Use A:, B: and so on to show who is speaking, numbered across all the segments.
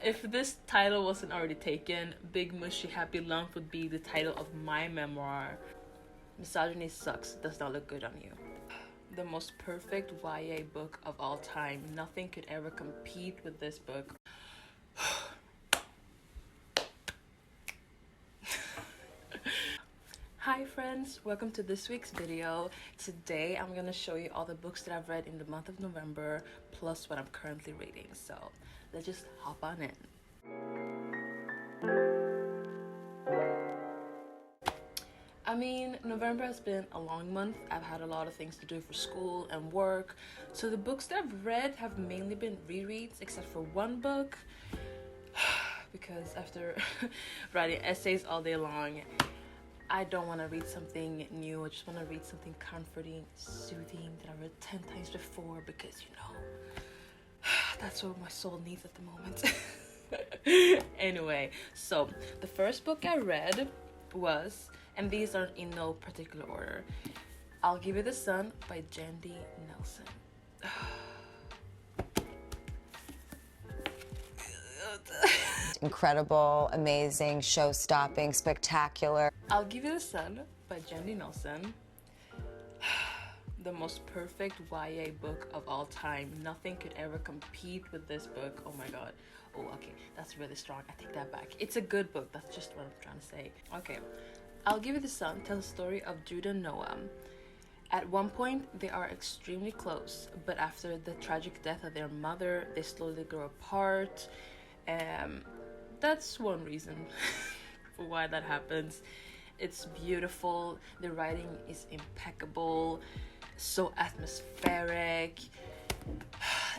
A: If this title wasn't already taken, Big Mushy Happy Lump would be the title of my memoir. Misogyny sucks, does not look good on you. The most perfect YA book of all time. Nothing could ever compete with this book. Hi friends, welcome to this week's video. Today I'm gonna show you all the books that I've read in the month of November, plus what I'm currently reading. So let's just hop on in. I mean, November has been a long month. I've had a lot of things to do for school and work. So the books that I've read have mainly been rereads, except for one book. Because after writing essays all day long, I don't want to read something new. I just want to read something comforting, soothing that I read 10 times before, because you know, that's what my soul needs at the moment. Anyway, so the first book I read was, and these are in no particular order, I'll Give You the Sun by Jandy Nelson.
B: Incredible, amazing, show-stopping, spectacular.
A: I'll Give You the Sun by Jandy Nelson. The most perfect YA book of all time. Nothing could ever compete with this book. Oh my god. Oh, okay, that's really strong. I take that back. It's a good book. That's just what I'm trying to say. Okay. I'll Give You the Sun tells the story of Jude and Noah. At one point, they are extremely close, but after the tragic death of their mother, they slowly grow apart. That's one reason for why that happens. It's beautiful. The writing is impeccable, so atmospheric.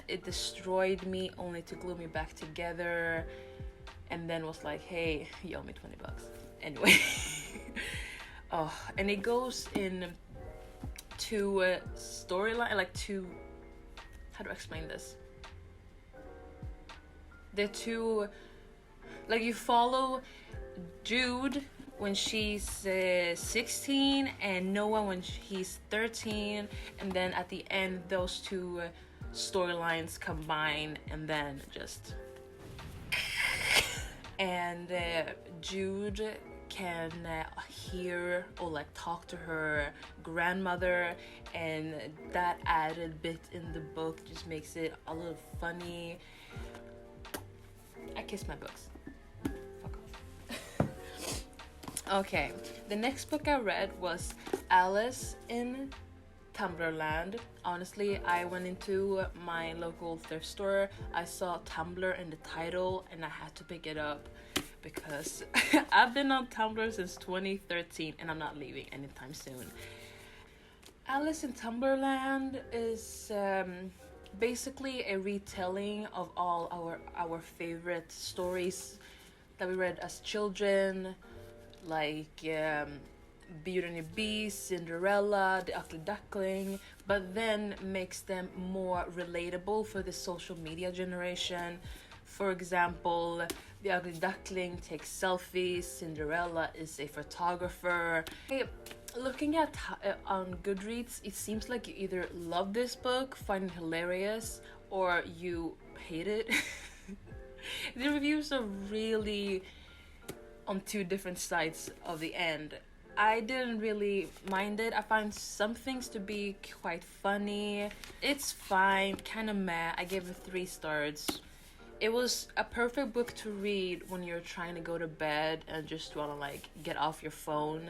A: It destroyed me only to glue me back together, and then was like, hey, you owe me $20. Anyway. Oh, and it goes in two storyline, like two, how do I explain this? They're two, like you follow Jude when she's 16 and Noah when he's 13, and then at the end those two storylines combine, and then just and Jude can hear or like talk to her grandmother, and that added bit in the book just makes it a little funny. I kiss my books. Fuck off. Okay, the next book I read was Alice in Tumblrland. Honestly, I went into my local thrift store, I saw Tumblr in the title, and I had to pick it up because I've been on Tumblr since 2013 and I'm not leaving anytime soon. Alice in Tumblrland is basically a retelling of all our favorite stories that we read as children, like Beauty and the Beast, Cinderella, The Ugly Duckling, but then makes them more relatable for the social media generation. For example, The Ugly Duckling takes selfies, Cinderella is a photographer. Hey, looking at on Goodreads, it seems like you either love this book, find it hilarious, or you hate it. The reviews are really on two different sides of the end. I didn't really mind it. I find some things to be quite funny. It's fine, kind of meh. I gave it 3 stars. It was a perfect book to read when you're trying to go to bed and just want to like get off your phone.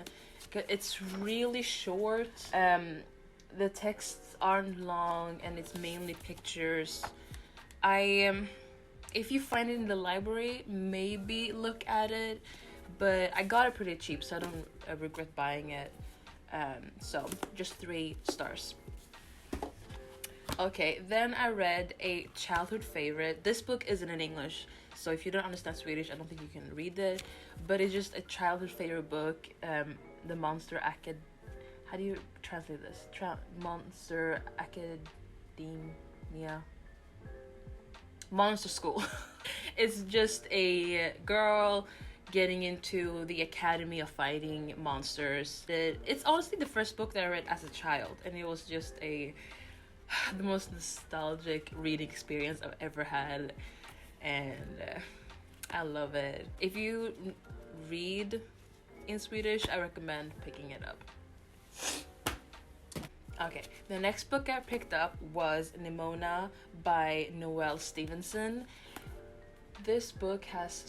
A: It's really short. The texts aren't long and it's mainly pictures. If you find it in the library, maybe look at it, but I got it pretty cheap, so I don't regret buying it. So just 3 stars. Okay, then I read a childhood favorite. This book isn't in English, so if you don't understand Swedish, I don't think you can read it, but it's just a childhood favorite book. The Monster how do you translate this? Monster Academia, Monster School. It's just a girl getting into the Academy of Fighting Monsters. It's honestly the first book that I read as a child, and it was just the most nostalgic reading experience I've ever had. And I love it. If you read in Swedish, I recommend picking it up. Okay, the next book I picked up was Nimona by Noelle Stevenson. This book has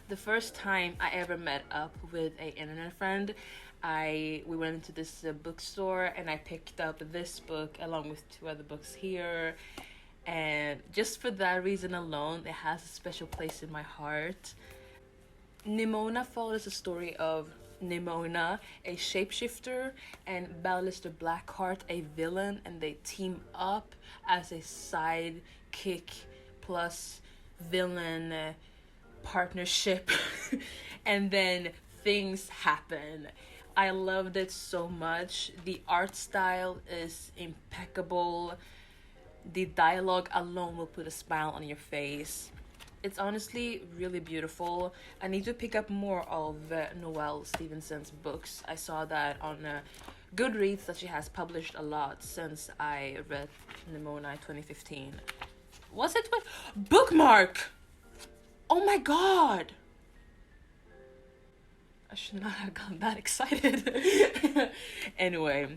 A: the first time I ever met up with an internet friend, we went into this bookstore and I picked up this book along with 2 other books here, and just for that reason alone, it has a special place in my heart. Nimona follows the story of Nimona, a shapeshifter, and Ballister Blackheart, a villain, and they team up as a sidekick plus villain partnership and then things happen. I loved it so much. The art style is impeccable. The dialogue alone will put a smile on your face. It's honestly really beautiful. I need to pick up more of Noelle Stevenson's books. I saw that on Goodreads that she has published a lot since I read Nimona in 2015. Was it with Bookmark? Oh my god! I should not have gotten that excited. Anyway,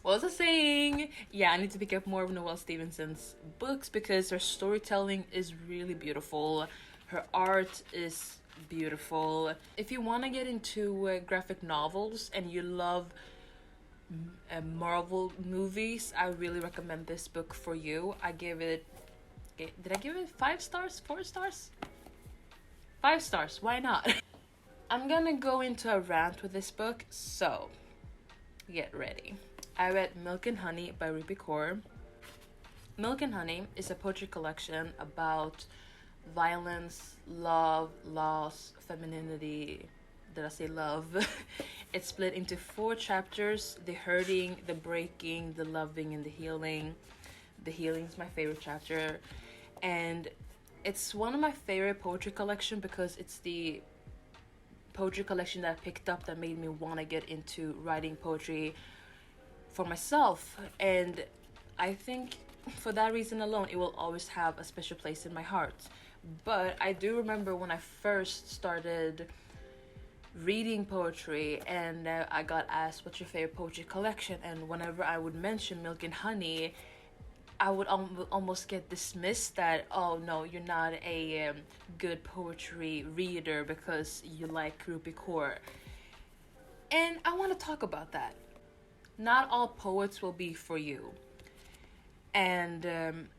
A: what was I saying? Yeah, I need to pick up more of Noelle Stevenson's books because her storytelling is really beautiful. Her art is beautiful. If you want to get into graphic novels and you love Marvel movies, I really recommend this book for you. I gave it... Did I give it 5 stars? 4 stars? 5 stars, why not? I'm gonna go into a rant with this book, so get ready. I read Milk and Honey by Ruby Kaur. Milk and Honey is a poetry collection about violence, love, loss, femininity. Did I say love? It's split into 4 chapters: the hurting, the breaking, the loving, and the healing. The healing is my favorite chapter, and it's one of my favorite poetry collection because it's the poetry collection that I picked up that made me want to get into writing poetry for myself. And I think for that reason alone, it will always have a special place in my heart. But I do remember when I first started reading poetry and I got asked, what's your favorite poetry collection? And whenever I would mention Milk and Honey, I would almost get dismissed that, oh no, you're not a good poetry reader because you like Ruby Kaur. And I want to talk about that. Not all poets will be for you. And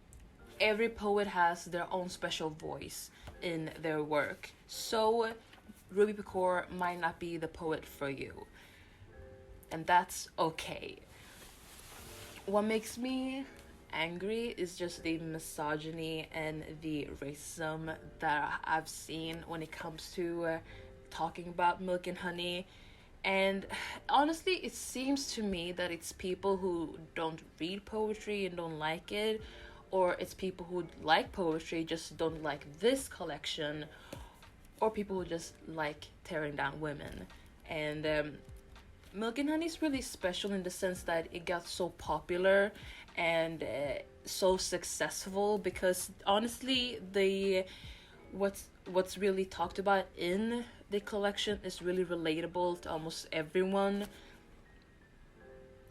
A: every poet has their own special voice in their work. So Ruby Kaur might not be the poet for you. And that's okay. What makes me angry is just the misogyny and the racism that I've seen when it comes to talking about Milk and Honey. And honestly, it seems to me that it's people who don't read poetry and don't like it, or it's people who like poetry just don't like this collection, or people who just like tearing down women. And Milk and Honey is really special in the sense that it got so popular and so successful because honestly what's really talked about in the collection is really relatable to almost everyone.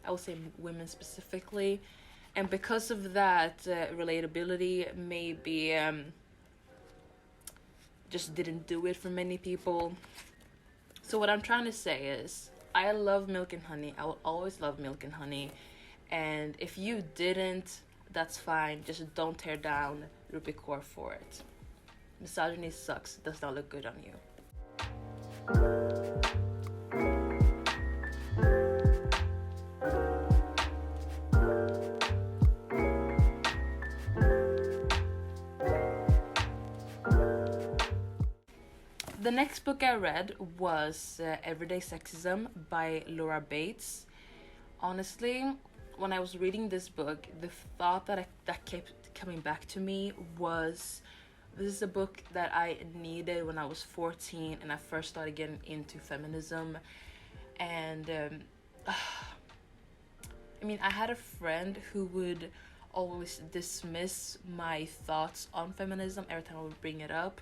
A: I would say women specifically, and because of that relatability, maybe just didn't do it for many people. So what I'm trying to say is I love Milk and Honey. I will always love Milk and Honey. And if you didn't, that's fine. Just don't tear down Ruby Kaur for it. Misogyny sucks. It does not look good on you. The next book I read was Everyday Sexism by Laura Bates. Honestly, when I was reading this book, the thought that kept coming back to me was, this is a book that I needed when I was 14 and I first started getting into feminism. And I mean, I had a friend who would always dismiss my thoughts on feminism every time I would bring it up.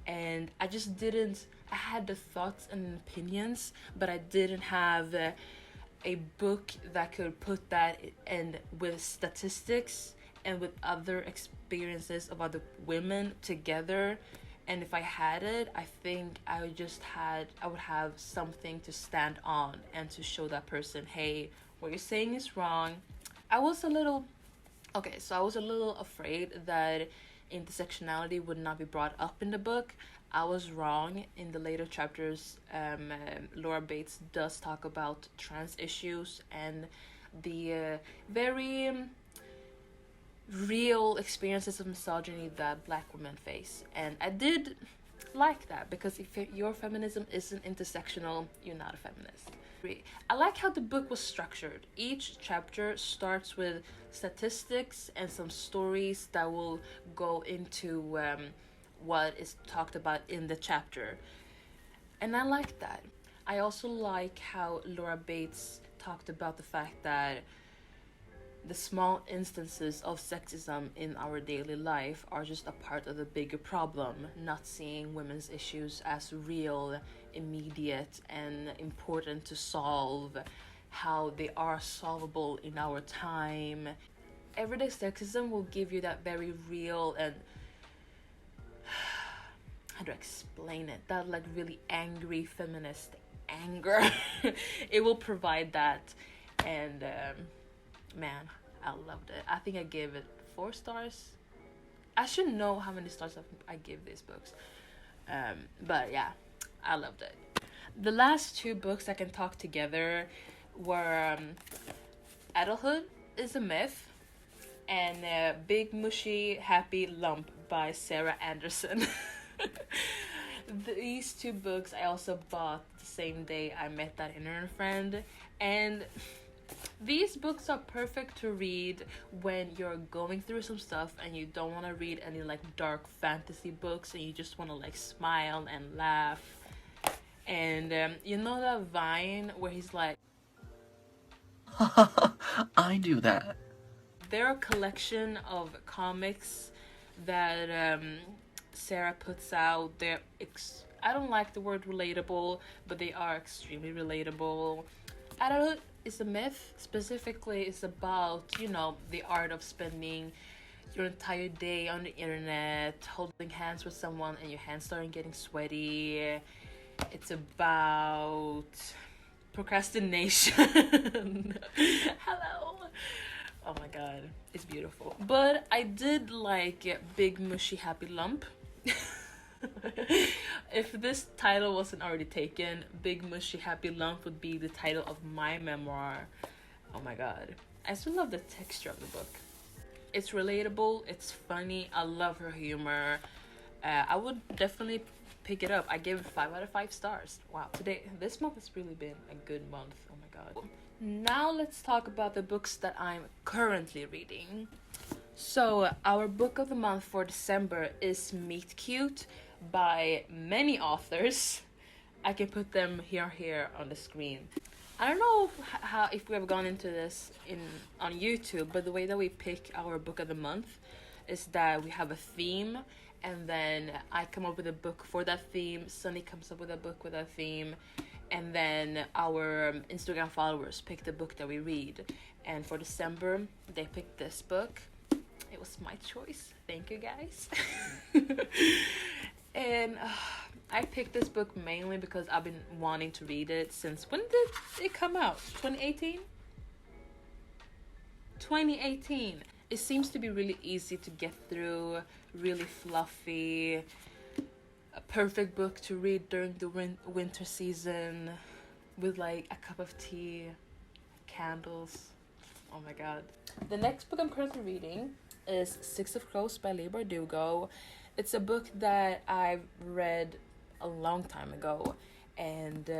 A: And I just didn't, I had the thoughts and opinions, but I didn't have a book that could put that in with statistics and with other experiences of other women together. And if I had it, I think I would have something to stand on and to show that person, hey, what you're saying is wrong. I was a little afraid that intersectionality would not be brought up in the book. I was wrong. In the later chapters, Laura Bates does talk about trans issues and the very real experiences of misogyny that Black women face. And I did like that, because if your feminism isn't intersectional, you're not a feminist. I like how the book was structured. Each chapter starts with statistics and some stories that will go into what is talked about in the chapter. And I like that. I also like how Laura Bates talked about the fact that the small instances of sexism in our daily life are just a part of the bigger problem, not seeing women's issues as real, immediate, and important to solve, how they are solvable in our time. Everyday sexism will give you that very real and how to explain it, that like really angry feminist anger. It will provide that. And man, I loved it. I think I gave it 4 stars. I should know how many stars I give these books. But yeah, I loved it. The last 2 books I can talk together were Adulthood is a Myth and Big Mushy Happy Lump by Sarah Andersen. These 2 books I also bought the same day I met that internet friend, and these books are perfect to read when you're going through some stuff and you don't want to read any like dark fantasy books and you just want to like smile and laugh. And you know that Vine where he's like,
C: I do that.
A: There are a collection of comics that Sarah puts out. I don't like the word relatable, but they are extremely relatable. Adulthood is a Myth. Specifically, it's about, you know, the art of spending your entire day on the internet, holding hands with someone and your hands starting getting sweaty. It's about procrastination. Hello. Oh my god, it's beautiful. But I did like Big Mushy Happy Lump. If this title wasn't already taken, Big Mushy Happy Lump would be the title of my memoir. Oh my god. I still love the texture of the book. It's relatable, it's funny, I love her humor. I would definitely pick it up. I gave it 5 out of 5 stars. Wow, this month has really been a good month. Oh my god. Now let's talk about the books that I'm currently reading. So our book of the month for December is Meet Cute by many authors. I can put them here on the screen. I don't know if we have gone into this on YouTube, but the way that we pick our book of the month is that we have a theme, and then I come up with a book for that theme, Sunny comes up with a book with that theme, and then our Instagram followers pick the book that we read. And for December, they picked this book. It was my choice. Thank you, guys. And I picked this book mainly because I've been wanting to read it since, when did it come out? 2018? 2018. It seems to be really easy to get through, really fluffy, a perfect book to read during the winter season with like a cup of tea, candles. Oh my god. The next book I'm currently reading is Six of Crows by Leigh Bardugo. It's a book that I've read a long time ago, and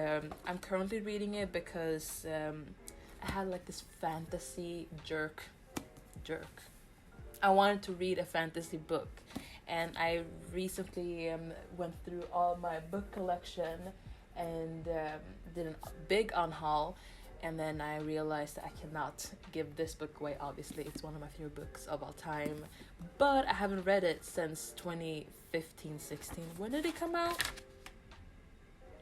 A: I'm currently reading it because I had like this fantasy jerk. I wanted to read a fantasy book, and I recently went through all my book collection and did a big unhaul, And then I realized that I cannot give this book away. Obviously, it's one of my favorite books of all time, but I haven't read it since 2015-16. When did it come out?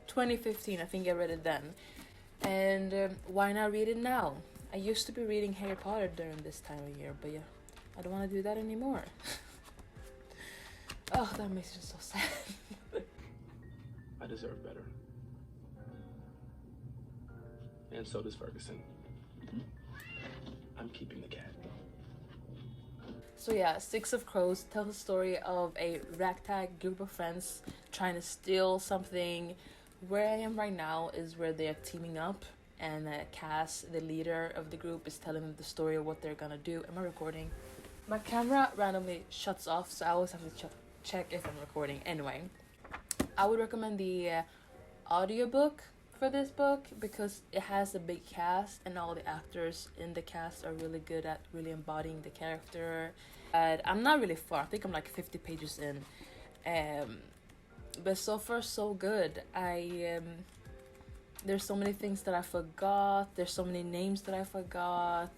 A: 2015, I think I read it then. And why not read it now? I used to be reading Harry Potter during this time of year, but yeah, I don't want to do that anymore. Oh, that makes me so sad.
C: I deserve better. And so does Ferguson. I'm keeping the cat.
A: So yeah, Six of Crows tells the story of a ragtag group of friends trying to steal something. Where I am right now is where they are teaming up, and Cass, the leader of the group, is telling them the story of what they're gonna do. Am I recording? My camera randomly shuts off, so I always have to check if I'm recording. Anyway, I would recommend the audiobook for this book because it has a big cast and all the actors in the cast are really good at really embodying the character. I'm not really far. I think I'm like 50 pages in. But so far so good. There's so many things that I forgot. There's so many names that I forgot.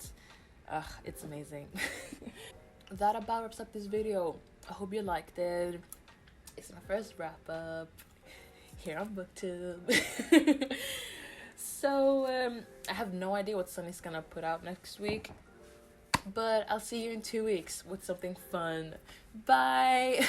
A: It's amazing. That about wraps up this video. I hope you liked it. It's my first wrap up here on BookTube. So I have no idea what Sunny's gonna put out next week, but I'll see you in 2 weeks with something fun. Bye.